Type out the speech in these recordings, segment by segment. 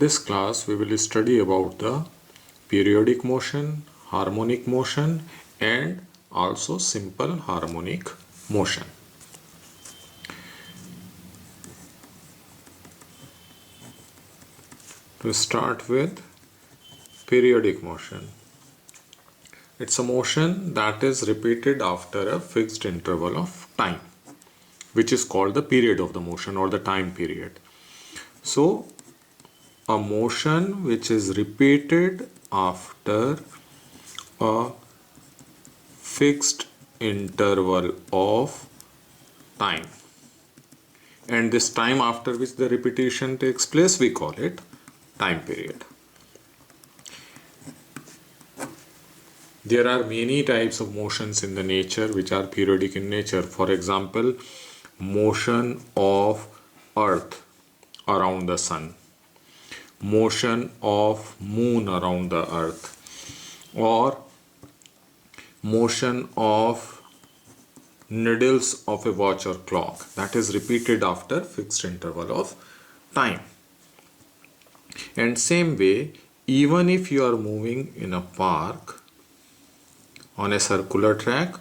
this class we will study about the periodic motion, harmonic motion and also simple harmonic motion. To start with periodic motion. It's a motion that is repeated after a fixed interval of time, which is called the period of the motion or the time period. So a motion which is repeated after a fixed interval of time, and this time after which the repetition takes place, we call it time period. There are many types of motions in the nature which are periodic in nature. For example, motion of earth around the sun, motion of moon around the earth, or motion of needles of a watch or clock, that is repeated after fixed interval of time. And same way, even if you are moving in a park on a circular track,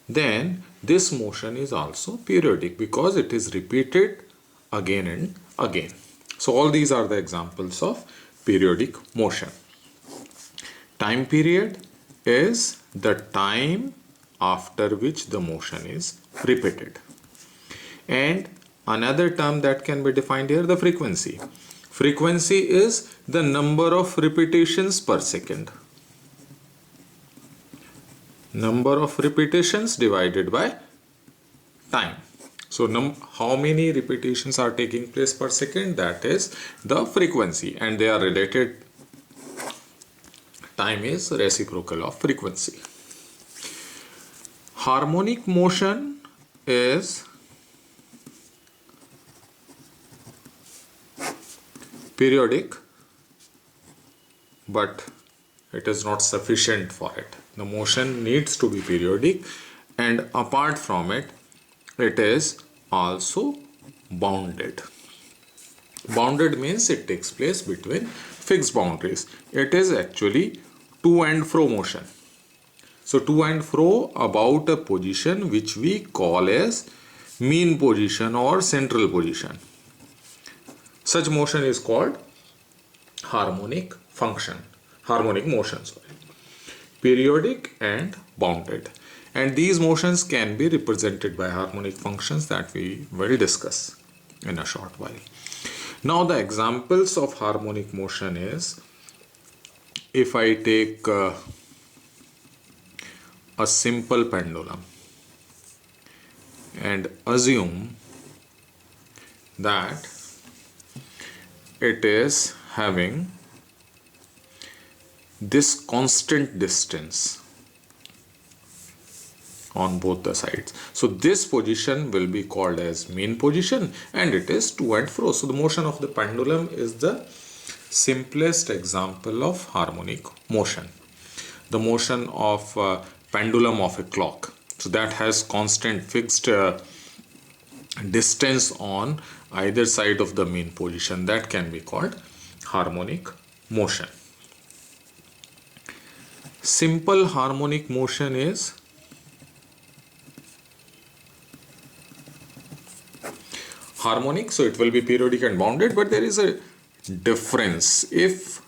then this motion is also periodic because it is repeated again and again. So all these are the examples of periodic motion. Time period is the time after which the motion is repeated. And another term that can be defined here, the frequency. Frequency is the number of repetitions per second. Number of repetitions divided by time. So how many repetitions are taking place per second, that is the frequency, and they are related. Time is reciprocal of frequency. Harmonic motion is periodic, but it is not sufficient for it. The motion needs to be periodic, and apart from it, it is also bounded. Bounded means it takes place between fixed boundaries. It is actually to and fro motion. So to and fro about a position which we call as mean position or central position. Such motion is called harmonic motion. Periodic and bounded. And these motions can be represented by harmonic functions that we will discuss in a short while. Now the examples of harmonic motion is, if I take a simple pendulum and assume that it is having this constant distance on both the sides. So this position will be called as mean position, and it is to and fro. So the motion of the pendulum is the simplest example of harmonic motion. The motion of pendulum of a clock, so that has constant fixed distance on either side of the mean position, that can be called harmonic motion. Simple harmonic motion is harmonic, so it will be periodic and bounded, but there is a difference. If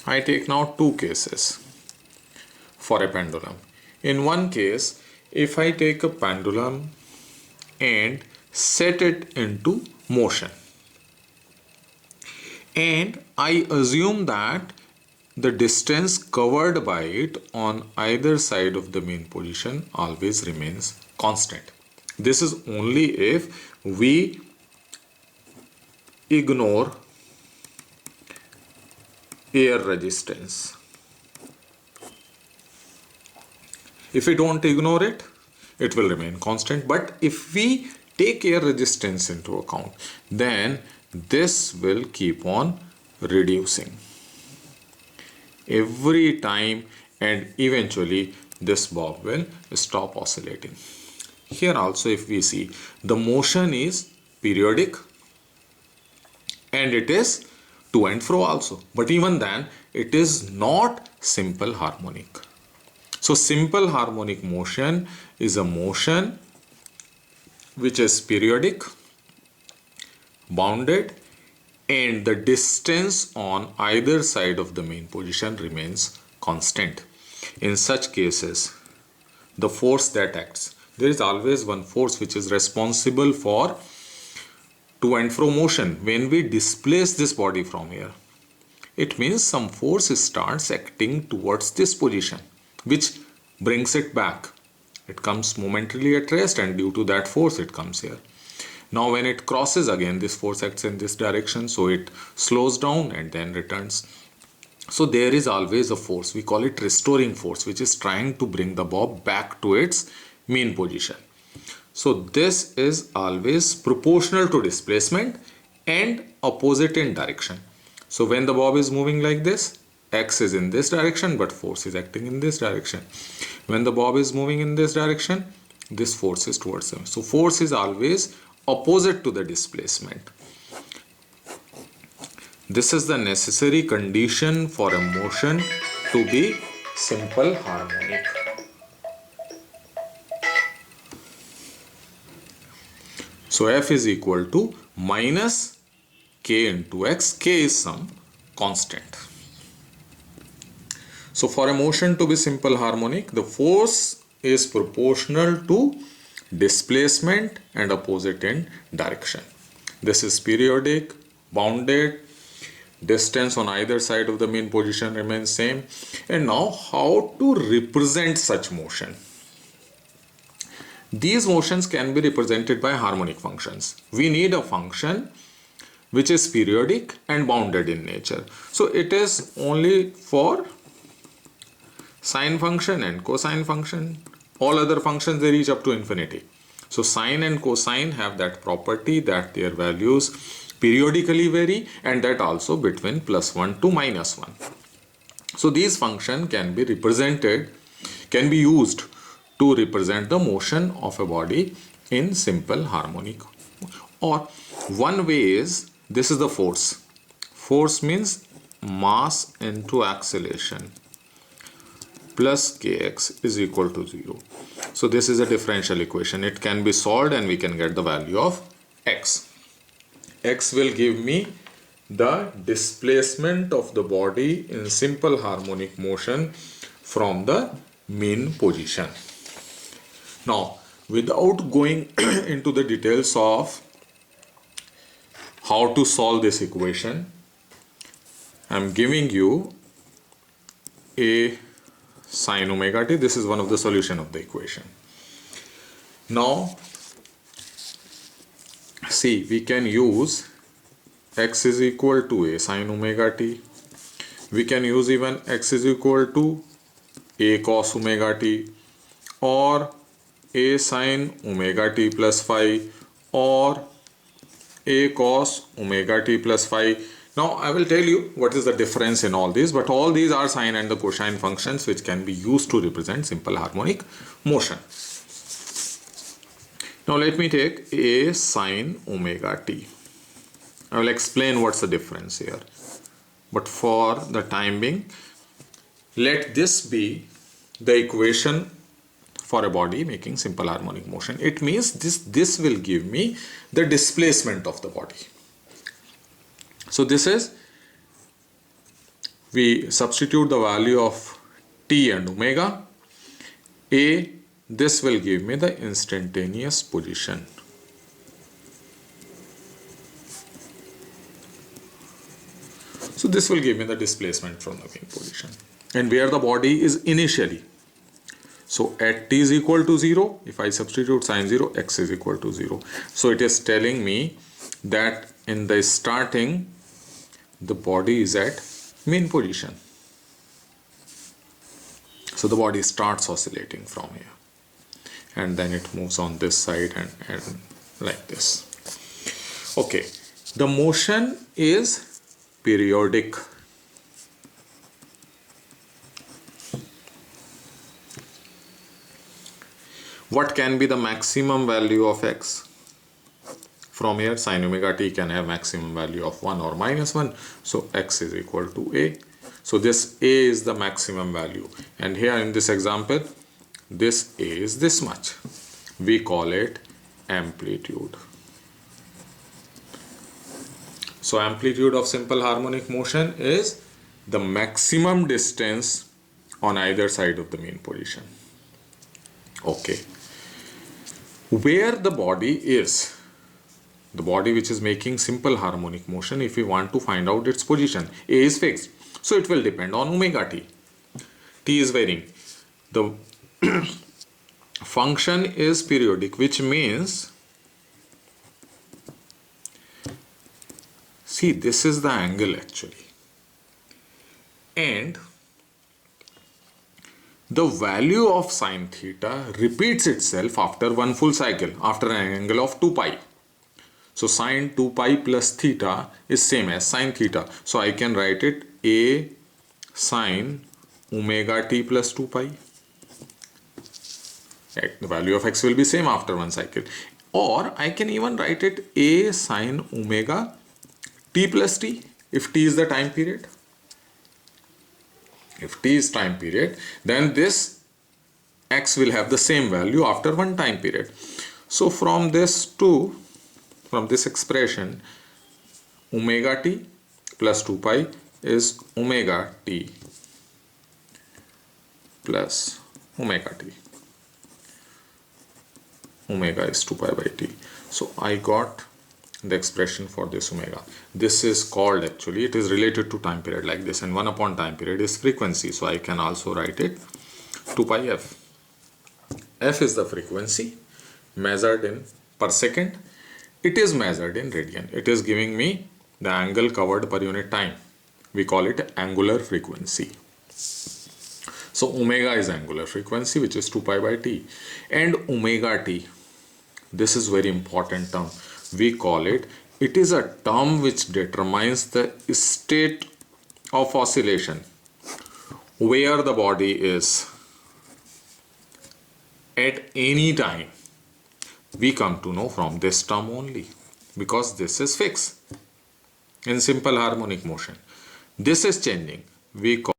I take now two cases for a pendulum. In one case, if I take a pendulum and set it into motion, and I assume that the distance covered by it on either side of the mean position always remains constant. This is only if we ignore air resistance. If we don't ignore it, it will remain constant. But if we take air resistance into account, then this will keep on reducing every time, and eventually this bob will stop oscillating. Here also, if we see, the motion is periodic and it is to and fro also. But even then, it is not simple harmonic. So simple harmonic motion is a motion which is periodic, bounded, and the distance on either side of the main position remains constant. In such cases, the force that acts, there is always one force which is responsible for to and fro motion. When we displace this body from here, it means some force starts acting towards this position, which brings it back. It comes momentarily at rest, and due to that force it comes here. Now when it crosses again, this force acts in this direction, so it slows down and then returns. So there is always a force, we call it restoring force, which is trying to bring the bob back to its mean position. So this is always proportional to displacement and opposite in direction. So when the bob is moving like this, x is in this direction, but force is acting in this direction. When the bob is moving in this direction, this force is towards them. So force is always opposite to the displacement. This is the necessary condition for a motion to be simple harmonic. So F is equal to minus K into X. K is some constant. So for a motion to be simple harmonic, the force is proportional to displacement and opposite in direction. This is periodic, bounded, distance on either side of the main position remains same. And now how to represent such motion? These motions can be represented by harmonic functions. We need a function which is periodic and bounded in nature. So it is only for sine function and cosine function. All other functions, they reach up to infinity. So sine and cosine have that property that their values periodically vary, and that also between +1 to -1. So these functions can be represented, can be used to represent the motion of a body in simple harmonic. Or one way is, this is the force. Force means mass into acceleration plus kx is equal to 0. So this is a differential equation. It can be solved and we can get the value of x. X will give me the displacement of the body in simple harmonic motion from the mean position. Now, without going into the details of how to solve this equation, I am giving you a sine omega t. This is one of the solution of the equation. Now, see, we can use x is equal to a sine omega t. We can use even x is equal to a cos omega t, or a sine omega t plus phi, or a cos omega t plus phi. Now I will tell you what is the difference in all these, but all these are sine and the cosine functions which can be used to represent simple harmonic motion. Now let me take a sine omega t. I will explain what's the difference here. But for the time being, let this be the equation for a body making simple harmonic motion. It means this will give me the displacement of the body. So this is, we substitute the value of t and omega. A, this will give me the instantaneous position. So this will give me the displacement from the main position and where the body is initially. So at t is equal to 0, if I substitute sine 0, x is equal to 0. So it is telling me that in the starting, the body is at mean position. So the body starts oscillating from here. And then it moves on this side and like this. Okay, the motion is periodic. What can be the maximum value of x? From here sin omega t can have maximum value of 1 or minus 1, so x is equal to a. So this a is the maximum value, and here in this example this a is this much. We call it amplitude. So amplitude of simple harmonic motion is the maximum distance on either side of the mean position. Okay, where the body is, the body which is making simple harmonic motion, if we want to find out its position, a is fixed, so it will depend on omega t. T is varying. The function is periodic, which means, see, this is the angle actually, and the value of sin theta repeats itself after one full cycle, after an angle of 2 pi. So sin 2 pi plus theta is same as sin theta. So I can write it a sin omega t plus 2 pi. Right. The value of x will be same after one cycle. Or I can even write it a sin omega t plus t, if t is the time period. If t is time period, then this x will have the same value after one time period. So from this expression, omega t plus 2 pi is omega t plus omega t. Omega is 2 pi by t. So I got the expression for this omega. This is called, actually it is related to time period like this, and 1 upon time period is frequency, so I can also write it 2 pi f. F is the frequency measured in per second. It is measured in radian. It is giving me the angle covered per unit time. We call it angular frequency. So omega is angular frequency, which is 2 pi by t, and omega t, this is very important term. We call it is a term which determines the state of oscillation, where the body is at any time. We come to know from this term only, because this is fixed in simple harmonic motion. This is changing. Let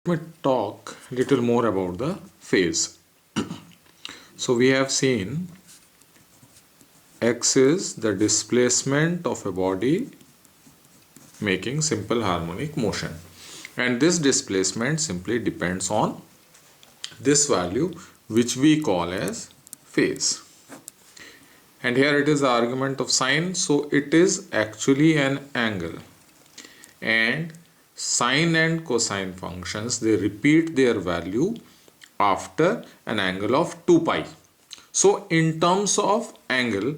me talk little more about the phase. So we have seen x is the displacement of a body making simple harmonic motion, and this displacement simply depends on this value, which we call as phase. And here it is the argument of sine, so it is actually an angle, and sine and cosine functions, they repeat their value after an angle of 2 pi. So in terms of angle,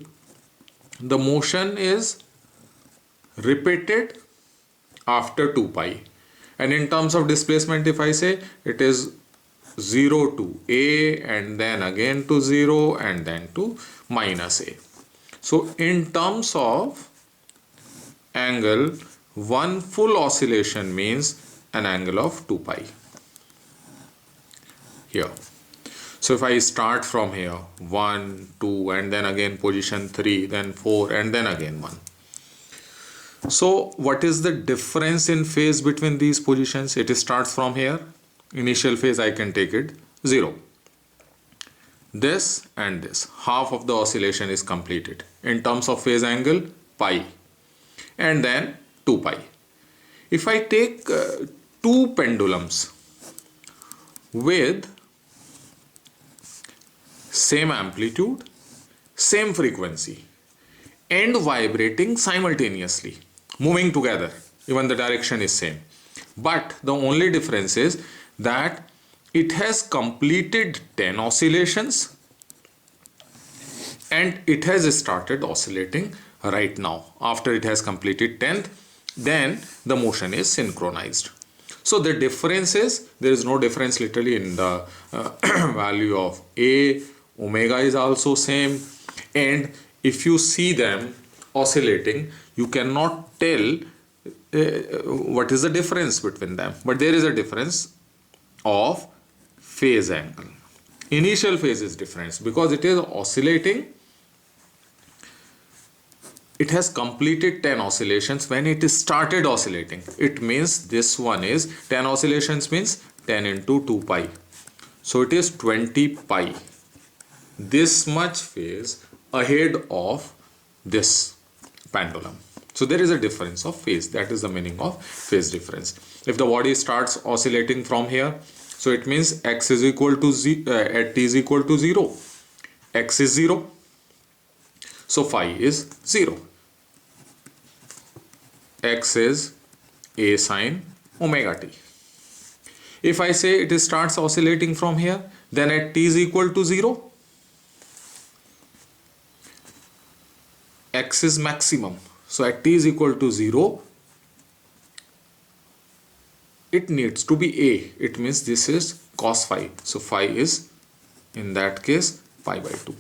the motion is repeated after 2 pi, and in terms of displacement, if I say, it is 0 to a, and then again to 0, and then to minus a. So in terms of angle, one full oscillation means an angle of 2 pi here. So if I start from here, 1, 2, and then again position 3, then 4, and then again 1. So what is the difference in phase between these positions? It starts from here. Initial phase, I can take it 0. This and this, half of the oscillation is completed. In terms of phase angle, pi, and then 2 pi. If I take two pendulums with same amplitude, same frequency, and vibrating simultaneously, moving together, even the direction is same, but the only difference is that it has completed 10 oscillations and it has started oscillating right now. After it has completed 10th, then the motion is synchronized. So the difference is, there is no difference literally in the value of A. Omega is also same, and if you see them oscillating, you cannot tell what is the difference between them, but there is a difference of phase angle. Initial phase is different because it is oscillating it has completed 10 oscillations when it started oscillating. It means this one is 10 oscillations means 10 into 2 pi. So it is 20 pi. This much phase ahead of this pendulum. So there is a difference of phase. That is the meaning of phase difference. If the body starts oscillating from here, so it means x is equal to at t is equal to 0. X is 0. So phi is 0. X is a sine omega t. If I say it starts oscillating from here, then at t is equal to 0, x is maximum. So at t is equal to 0, it needs to be a. It means this is cos phi. So phi is, in that case, pi by 2.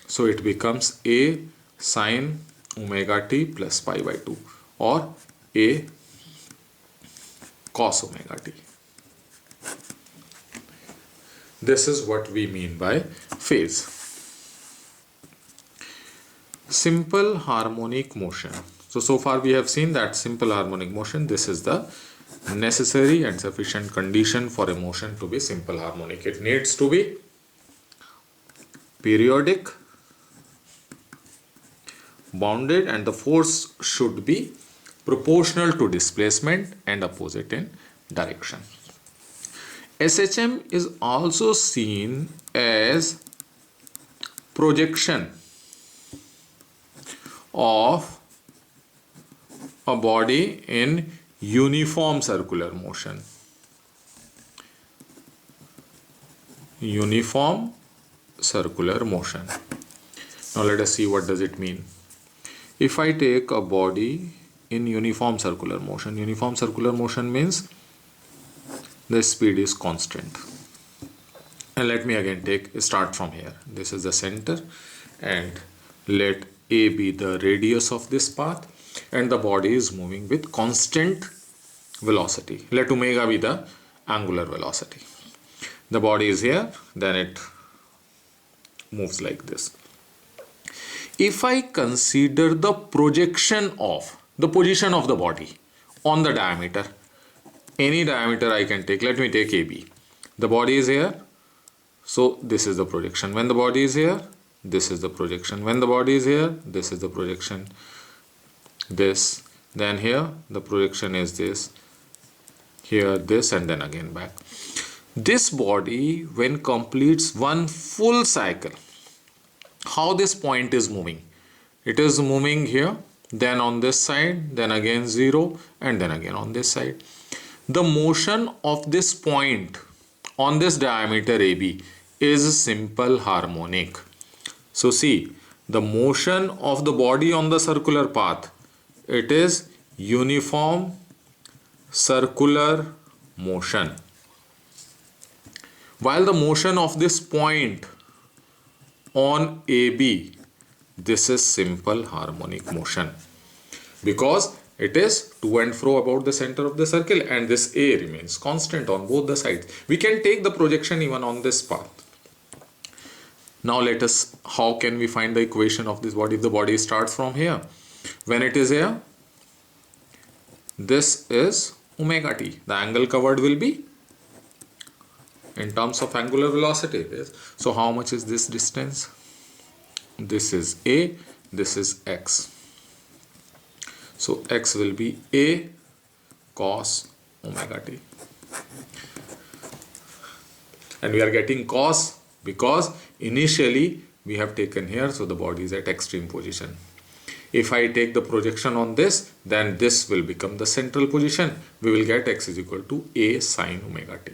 So it becomes a sine omega t plus pi by 2 or a cos omega t. This is what we mean by phase. Simple harmonic motion. So far we have seen that simple harmonic motion, this is the necessary and sufficient condition for a motion to be simple harmonic. It needs to be periodic, bounded, and the force should be proportional to displacement and opposite in direction. SHM is also seen as projection of a body in uniform circular motion. Uniform circular motion. Now let us see what does it mean. If I take a body in uniform circular motion means the speed is constant. And let me again start from here. This is the center and let A be the radius of this path and the body is moving with constant velocity. Let omega be the angular velocity. The body is here, then it moves like this. If I consider the projection of the position of the body on the diameter, any diameter I can take, let me take AB. The body is here, so this is the projection. When the body is here, this is the projection. When the body is here, this is the projection. This, then here the projection is this, here this, and then again back. This body when completes one full cycle, how this point is moving? It is moving here, then on this side, then again 0, and then again on this side. The motion of this point on this diameter AB is simple harmonic. So see, the motion of the body on the circular path, it is uniform circular motion. While the motion of this point on AB, this is simple harmonic motion because it is to and fro about the center of the circle and this A remains constant on both the sides. We can take the projection even on this path. Now let us, how can we find the equation of this body if the body starts from here? When it is here, this is omega t. The angle covered will be in terms of angular velocity. So how much is this distance? This is A, this is x. So x will be A cos omega t. And we are getting cos because initially we have taken here, so the body is at extreme position. If I take the projection on this, then this will become the central position. We will get x is equal to A sine omega t.